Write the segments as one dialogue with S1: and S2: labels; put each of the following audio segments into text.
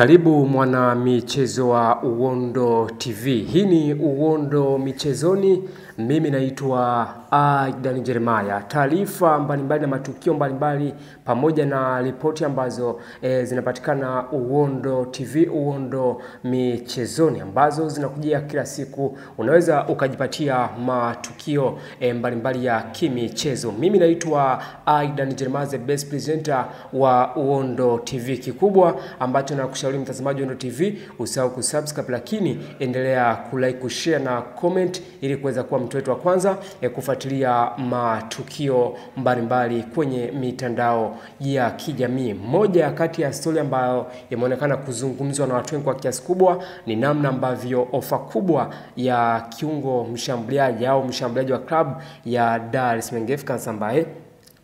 S1: Karibu mwana michezo wa Uondo TV. Hii ni Uondo Michezoni. Mimi naitwa Aidan Jeremiah. Taarifa mbalimbali na matukio mbalimbali pamoja na ripoti ambazo zinapatikana Uondo TV, Uondo Michezoni, ambazo zinakujia kila siku. Unaweza ukajipatia matukio mbalimbali ya kimichezo. Mimi naitwa Aidan Jeremiah, the best presenter wa Uondo TV. Kikubwa ambacho nakushauri mtazamaji wa Uondo TV, usahau kusubscribe, lakini endelea kulike, kushare na comment ili kuweza kuwa mtu wetu wa kwanza kufuatilia matukio mbalimbali kwenye mitandao ya kijamii. Moja kati ya story ambayo imeonekana kuzungumzwa na watu wengi kwa kiasi kubwa ni namna ambavyo ofa kubwa ya kiungo mshambuliaji au mshambuliaji wa klabu ya Dar es Salaam Africans ambaye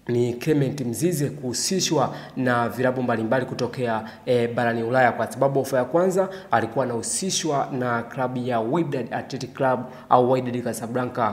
S1: ni Clement Mzize kuhusishwa na vilabu mbalimbali kutokea barani Ulaya, kwa sababu ofa ya kwanza alikuwa anahusishwa na klabu ya Wydad Athletic Club au Wydad Casablanca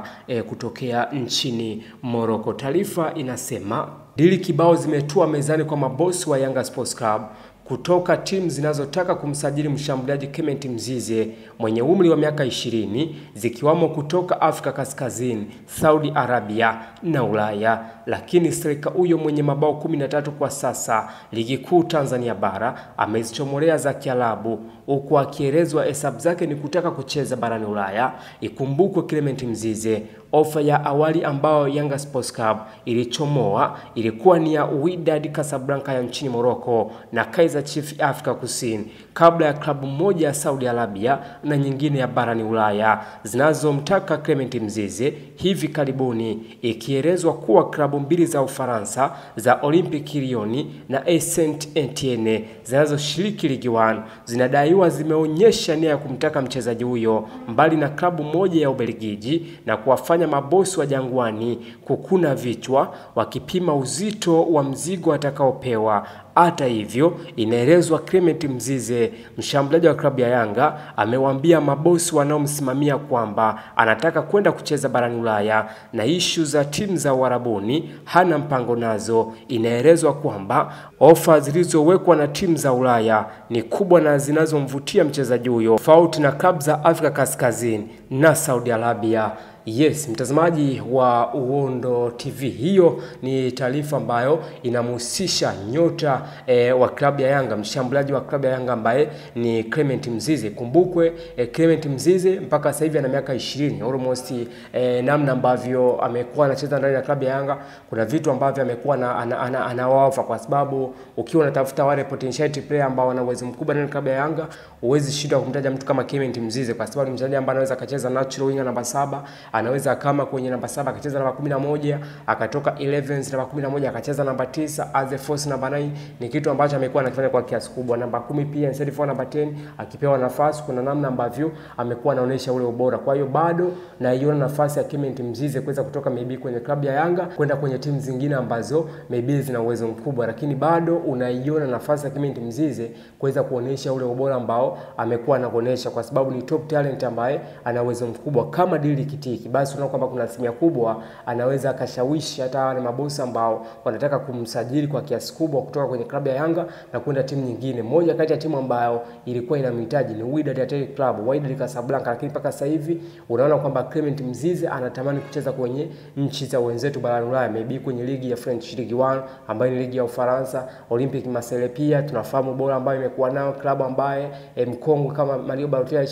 S1: kutokea nchini Morocco. Taarifa inasema dili kibao zimetua mezani kwa mabosi wa Yanga Sports Club kutoka timu zinazotaka kumsajili mshambuliaji Clement Mzize mwenye umri wa miaka 20, zikiwamo kutoka Afrika Kaskazini, Saudi Arabia na Ulaya. Lakini striker huyo mwenye mabao 13 kwa sasa ligi kuu Tanzania bara amezichomolea za Kiarabu, huku akielezwa hesabu zake ni kutaka kucheza barani Ulaya. Ikumbukwe Clement Mzize, ofa ya awali ambao Yanga Sports Club ilichomoa ilikuwa ni ya Wydad Casablanca ya nchini Morocco na Kaizer Chiefs Afrika Kusini, kabla ya klabu moja ya Saudi Arabia na nyingine ya barani Ulaya zinazomtaka Clement Mzize hivi karibuni, ikielezwa kuwa klabu mbili za Ufaransa za Olympique Lyon na Saint-Etienne zinazoshiriki Ligue 1 zinadaiwa zimeonyesha nia ya kumtaka mchezaji huyo, mbali na klabu moja ya Ubelgiji, na kuwafanya mabosi wa Jangwani kukuna vichwa wakipima uzito wa mzigo atakaopewa. Hata hivyo, inaelezwa Clement Mzize, mshambuliaji wa klabu ya Yanga, amewaambia mabosi wanaomsimamia kwamba anataka kwenda kucheza barani Ulaya na issue za timu za Uarabuni hana mpango nazo. Inaelezwa kwamba ofa zilizowekwa na timu za Ulaya ni kubwa na zinazomvutia mchezaji huyo, tofauti na klabu za Afrika Kaskazini na Saudi Arabia. Yes, mtazamaji wa Uondo TV, hiyo ni taarifa ambayo inamhusisha nyota wa klabu ya Yanga, mshambuliaji wa klabu ya Yanga ambaye ni Clement Mzize. Kumbukwe Clement Mzize mpaka sasa hivi ana miaka 20, almost namna ambavyo amekuwa anacheza ndani ya klabu ya Yanga, kuna vitu ambavyo amekuwa anawaofa, kwa sababu ukiwa unatafuta wale potential player ambao wana uwezo mkubwa ndani ya klabu ya Yanga, huwezi shida kumtaja mtu kama Clement Mzize, kwa sababu ni mchezaji ambaye anaweza akacheza natural winger namba 7, anaweza kama kwenye namba 7 akacheza namba 11, akatoka 11 namba 11 akacheza namba 9 as a force namba 9. Ni kitu ambacho amekuwa anakifanya kwa kiasi kubwa. Namba 10 pia instead for namba 10 akipewa nafasi, kuna namna ambavyo amekuwa anaonyesha ule ubora. Kwa hiyo bado naiona nafasi ya Clement Mzize kuweza kutoka maybe kwenye klabu ya Yanga kwenda kwenye timu zingine ambazo maybe zina uwezo mkubwa, lakini bado unaiona nafasi ya Clement Mzize kuweza kuonyesha ule ubora ambao amekuwa anaonyesha, kwa sababu ni top talent ambaye ana uwezo mkubwa. Kama dili kitiki, basi unaona kwamba kuna asilimia kubwa anaweza akashawishi hata wale mabosi ambao wanataka kumsajili kwa kiasi kubwa kutoka kwenye klabu ya Yanga na kwenda timu nyingine. Moja kati ya timu ambayo ilikuwa inamhitaji ni Wydad Athletic Club, Wydad Casablanca, lakini mpaka sasa hivi unaona kwamba Clement Mzize anatamani kucheza kwenye nchi za wenzetu barani Ulaya, maybe kwenye ligi ya French Ligue 1 ambayo ni ligi ya Ufaransa. Olympique Marseille pia tunafahamu bora ambayo imekuwa nao, klabu ambaye mkongwe kama Mario Balotelli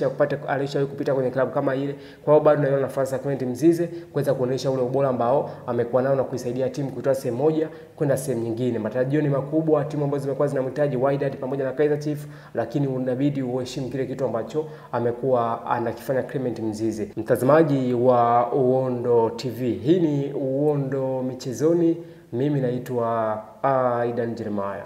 S1: alishawahi kupita kwenye klabu kama ile. Kwa hiyo bado naiona nafasi ya Clement Mzize kuweza kuonyesha ule ubora ambao amekuwa nao na kuisaidia timu kutoka sehemu moja kwenda sehemu nyingine. Matarajio ni makubwa, timu ambazo zimekuwa zinamhitaji Wydad pamoja na Kaizer Chiefs, lakini unabidi uheshimu kile kitu ambacho amekuwa anakifanya Clement Mzize. Mtazamaji wa Uondo TV, hii ni Uondo Michezoni. Mimi naitwa Aidan Jeremiah.